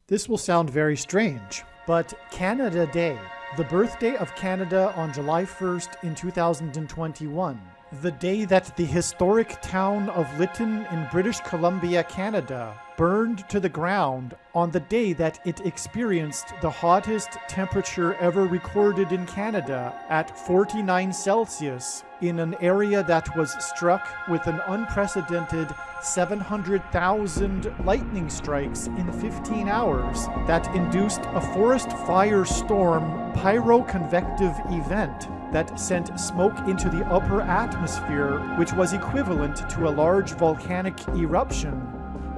This will sound very strange, but Canada Day, the birthday of Canada on July 1st in 2021, the day that the historic town of Lytton in British Columbia, Canada, burned to the ground on the day that it experienced the hottest temperature ever recorded in Canada at 49 Celsius in an area that was struck with an unprecedented 700,000 lightning strikes in 15 hours that induced a forest fire storm pyroconvective event that sent smoke into the upper atmosphere, which was equivalent to a large volcanic eruption,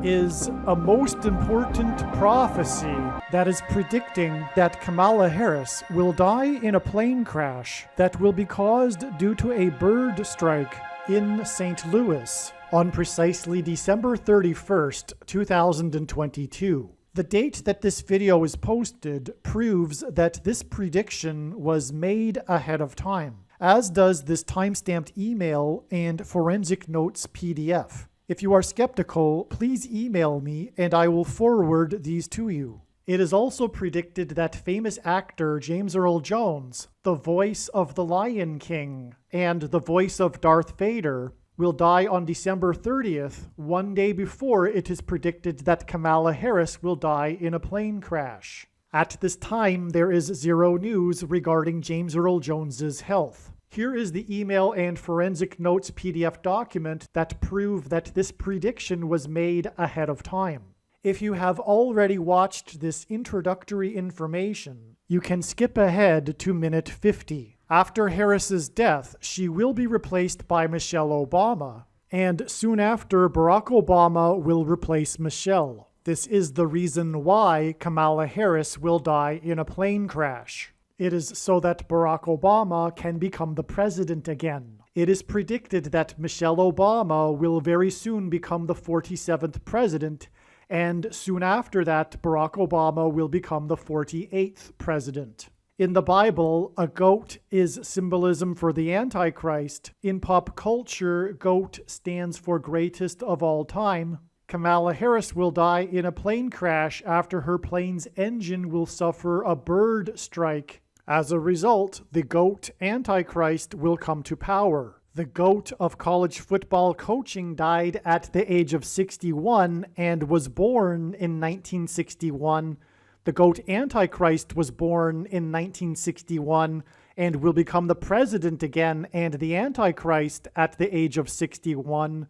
is a most important prophecy that is predicting that Kamala Harris will die in a plane crash that will be caused due to a bird strike in St. Louis on precisely December 31st, 2022. The date that this video is posted proves that this prediction was made ahead of time, as does this timestamped email and forensic notes PDF. If you are skeptical, please email me and I will forward these to you. It is also predicted that famous actor James Earl Jones, the voice of the Lion King and the voice of Darth Vader, will die on December 30th, one day before it is predicted that Kamala Harris will die in a plane crash. At this time, there is zero news regarding James Earl Jones's health. Here is the email and forensic notes PDF document that prove that this prediction was made ahead of time. If you have already watched this introductory information, you can skip ahead to minute 50. After Harris's death, she will be replaced by Michelle Obama, and soon after, Barack Obama will replace Michelle. This is the reason why Kamala Harris will die in a plane crash. It is so that Barack Obama can become the president again. It is predicted that Michelle Obama will very soon become the 47th president, and soon after that, Barack Obama will become the 48th president. In the Bible, a goat is symbolism for the Antichrist. In pop culture, goat stands for greatest of all time. Kamala Harris will die in a plane crash after her plane's engine will suffer a bird strike. As a result, the GOAT Antichrist will come to power. The GOAT of college football coaching died at the age of 61 and was born in 1961. The GOAT Antichrist was born in 1961 and will become the president again and the Antichrist at the age of 61.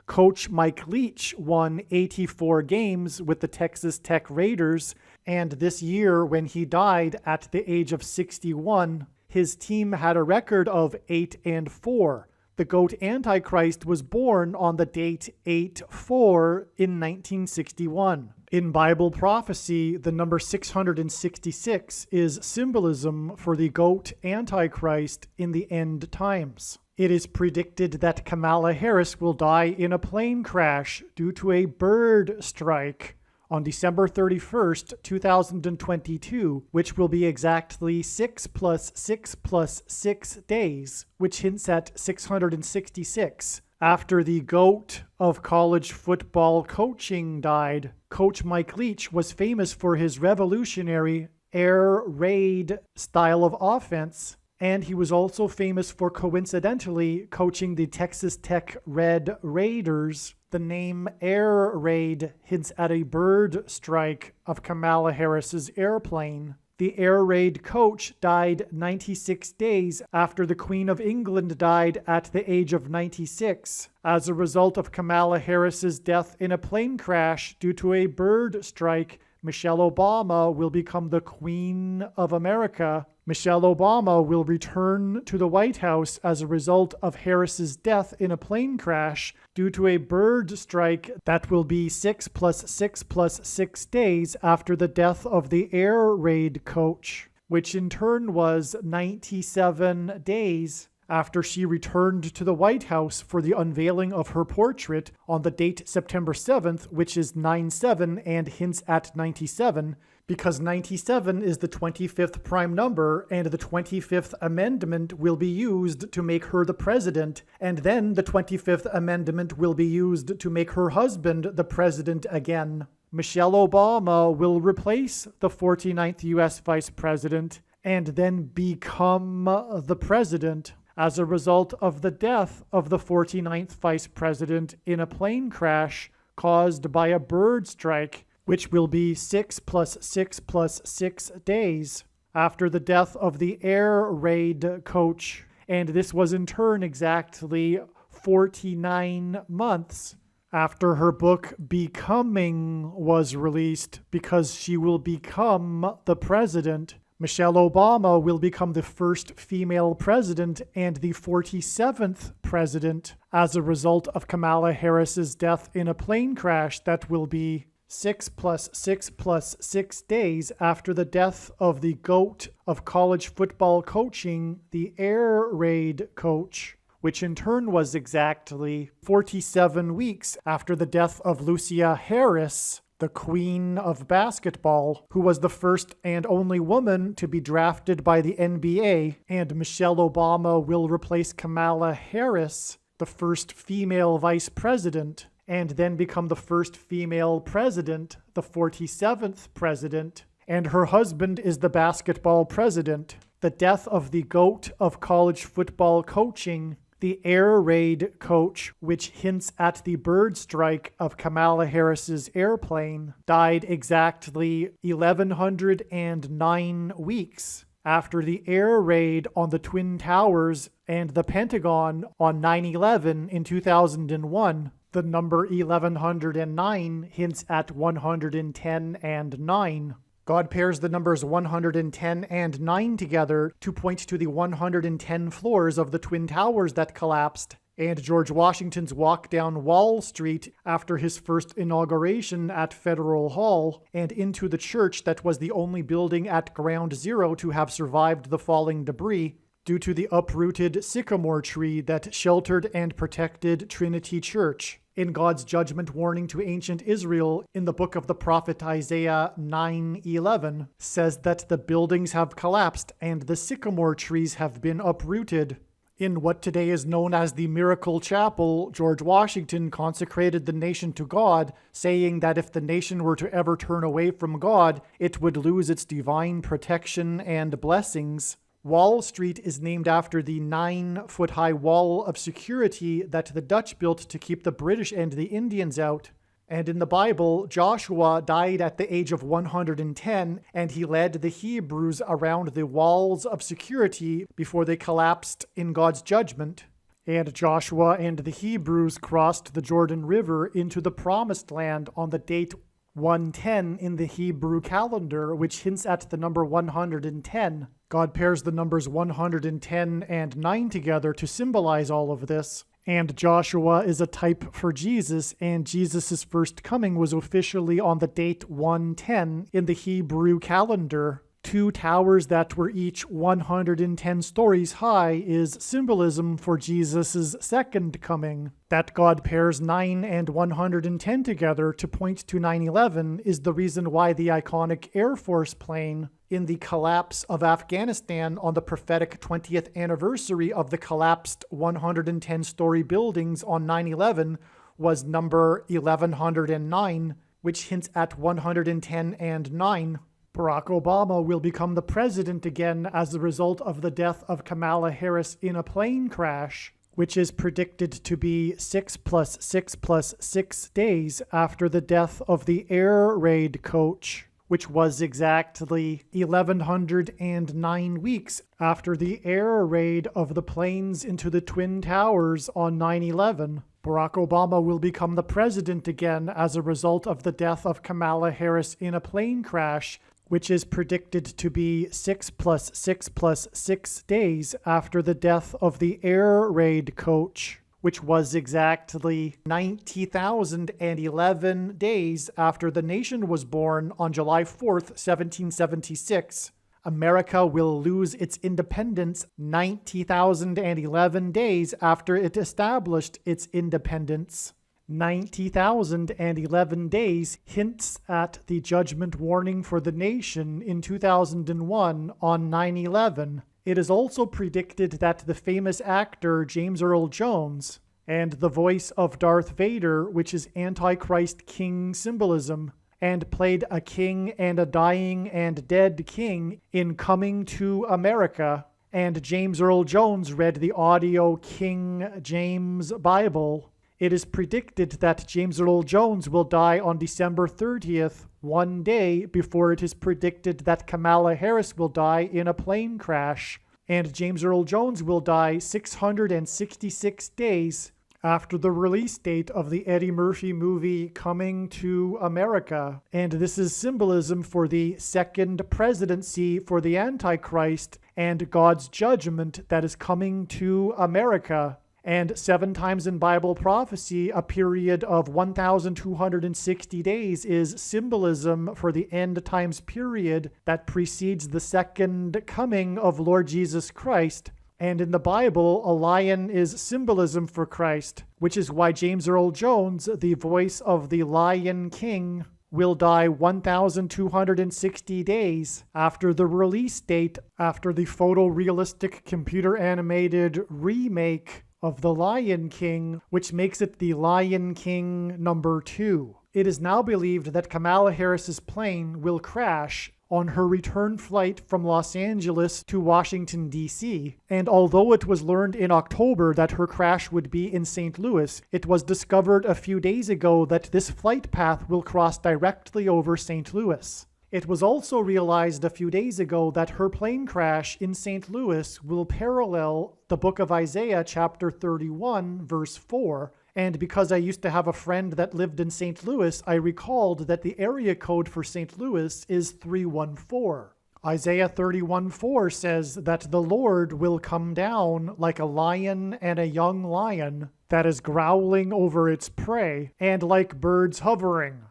Coach Mike Leach won 84 games with the Texas Tech Raiders, and this year, when he died at the age of 61, his team had a record of 8-4. The GOAT Antichrist was born on the date 8-4 in 1961. In Bible prophecy, the number 666 is symbolism for the GOAT Antichrist in the end times. It is predicted that Kamala Harris will die in a plane crash due to a bird strike on December 31st, 2022, which will be exactly 6 plus 6 plus 6 days, which hints at 666. After the GOAT of college football coaching died, Coach Mike Leach was famous for his revolutionary air raid style of offense, and he was also famous for coincidentally coaching the Texas Tech Red Raiders. The name Air Raid hints at a bird strike of Kamala Harris's airplane. The Air Raid coach died 96 days after the Queen of England died at the age of 96 as a result of Kamala Harris's death in a plane crash due to a bird strike. Michelle Obama will become the Queen of America. Michelle Obama will return to the White House as a result of Harris's death in a plane crash due to a bird strike that will be 6 plus 6 plus 6 days after the death of the air raid coach, which in turn was 97 days after she returned to the White House for the unveiling of her portrait on the date September 7th, which is 9/7 and hints at 97, because 97 is the 25th prime number, and the 25th Amendment will be used to make her the president, and then the 25th Amendment will be used to make her husband the president again. Michelle Obama will replace the 49th U.S. Vice President and then become the president as a result of the death of the 49th Vice President in a plane crash caused by a bird strike, which will be 6 plus 6 plus 6 days after the death of the air raid coach. And this was in turn exactly 49 months after her book Becoming was released, because she will become the president. Michelle Obama will become the first female president and the 47th president as a result of Kamala Harris's death in a plane crash that will be 6 plus 6 plus 6 days after the death of the GOAT of college football coaching, the air raid coach, which in turn was exactly 47 weeks after the death of Lucia Harris, the queen of basketball, who was the first and only woman to be drafted by the NBA, and Michelle Obama will replace Kamala Harris, the first female vice president, and then become the first female president, the 47th president, and her husband is the basketball president. The death of the GOAT of college football coaching, the air raid coach, which hints at the bird strike of Kamala Harris's airplane, died exactly 1,109 weeks after the air raid on the Twin Towers and the Pentagon on 9/11 in 2001. The number 1109 hints at 110 and 9. God pairs the numbers 110 and 9 together to point to the 110 floors of the Twin Towers that collapsed, and George Washington's walk down Wall Street after his first inauguration at Federal Hall, and into the church that was the only building at Ground Zero to have survived the falling debris, due to the uprooted sycamore tree that sheltered and protected Trinity Church. In God's judgment warning to ancient Israel in the book of the prophet Isaiah 9:11 says that the buildings have collapsed and the sycamore trees have been uprooted. In what today is known as the Miracle Chapel, George Washington consecrated the nation to God, saying that if the nation were to ever turn away from God, it would lose its divine protection and blessings. Wall Street is named after the 9-foot-high wall of security that the Dutch built to keep the British and the Indians out. And in the Bible, Joshua died at the age of 110, and he led the Hebrews around the walls of security before they collapsed in God's judgment. And Joshua and the Hebrews crossed the Jordan River into the Promised Land on the date 110 in the Hebrew calendar, which hints at the number 110. God pairs the numbers 110 and 9 together to symbolize all of this. And Joshua is a type for Jesus, and Jesus' first coming was officially on the date 110 in the Hebrew calendar. 2 towers that were each 110 stories high is symbolism for Jesus' second coming. That God pairs 9 and 110 together to point to 9/11 is the reason why the iconic Air Force plane in the collapse of Afghanistan on the prophetic 20th anniversary of the collapsed 110-story buildings on 9/11 was number 1109, which hints at 110 and 9. Barack Obama will become the president again as a result of the death of Kamala Harris in a plane crash, which is predicted to be 6 plus 6 plus 6 days after the death of the air raid coach, which was exactly 1,109 weeks after the air raid of the planes into the Twin Towers on 9/11. Barack Obama will become the president again as a result of the death of Kamala Harris in a plane crash, which is predicted to be 6 plus 6 plus 6 days after the death of the air raid coach, which was exactly 90,011 days after the nation was born on July 4th, 1776. America will lose its independence 90,011 days after it established its independence. 90,011 days hints at the judgment warning for the nation in 2001 on 9/11. It is also predicted that the famous actor James Earl Jones and the voice of Darth Vader, which is Antichrist King symbolism, and played a king and a dying and dead king in Coming to America. And James Earl Jones read the audio King James Bible. It is predicted that James Earl Jones will die on December 30th, one day before it is predicted that Kamala Harris will die in a plane crash. And James Earl Jones will die 666 days after the release date of the Eddie Murphy movie Coming to America. And this is symbolism for the second presidency for the Antichrist and God's judgment that is coming to America. And 7 times in Bible prophecy, a period of 1,260 days is symbolism for the end times period that precedes the second coming of Lord Jesus Christ. And in the Bible, a lion is symbolism for Christ, which is why James Earl Jones, the voice of the Lion King, will die 1,260 days after the release date, after the photorealistic computer-animated remake of The Lion King, which makes it The Lion King number 2. It is now believed that Kamala Harris's plane will crash on her return flight from Los Angeles to Washington, D.C. And although it was learned in October that her crash would be in St. Louis, it was discovered a few days ago that this flight path will cross directly over St. Louis. It was also realized a few days ago that her plane crash in St. Louis will parallel the book of Isaiah chapter 31, verse 4. And because I used to have a friend that lived in St. Louis, I recalled that the area code for St. Louis is 314. Isaiah 31:4 says that the Lord will come down like a lion and a young lion that is growling over its prey, and like birds hovering.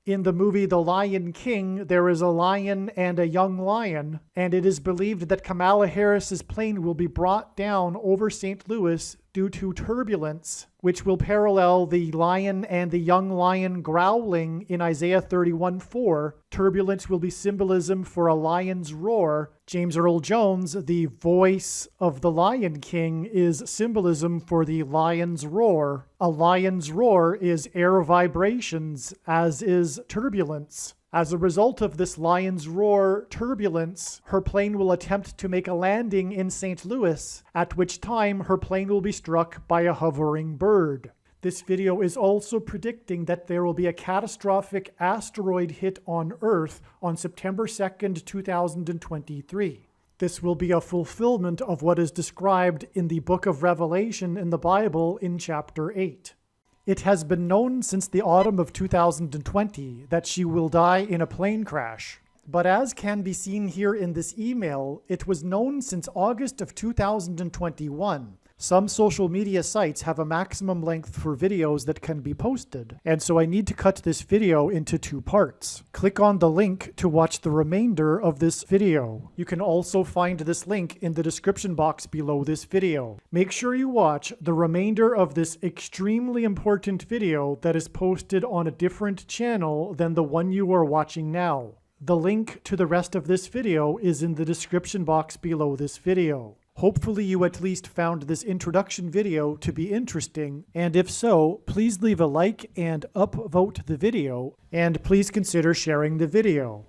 In the movie The Lion King, there is a lion and a young lion, and it is believed that Kamala Harris's plane will be brought down over St. Louis due to turbulence, which will parallel the lion and the young lion growling in Isaiah 31:4. Turbulence will be symbolism for a lion's roar. James Earl Jones, the voice of the Lion King, is symbolism for the lion's roar. A lion's roar is air vibrations, as is turbulence. As a result of this lion's roar turbulence, her plane will attempt to make a landing in St. Louis, at which time her plane will be struck by a hovering bird. This video is also predicting that there will be a catastrophic asteroid hit on Earth on September 2nd, 2023. This will be a fulfillment of what is described in the book of Revelation in the Bible in chapter 8. It has been known since the autumn of 2020 that she will die in a plane crash. But as can be seen here in this email, it was known since August of 2021. Some social media sites have a maximum length for videos that can be posted, and so I need to cut this video into 2 parts. Click on the link to watch the remainder of this video. You can also find this link in the description box below this video. Make sure you watch the remainder of this extremely important video that is posted on a different channel than the one you are watching now. The link to the rest of this video is in the description box below this video. Hopefully you at least found this introduction video to be interesting, and if so, please leave a like and upvote the video, and please consider sharing the video.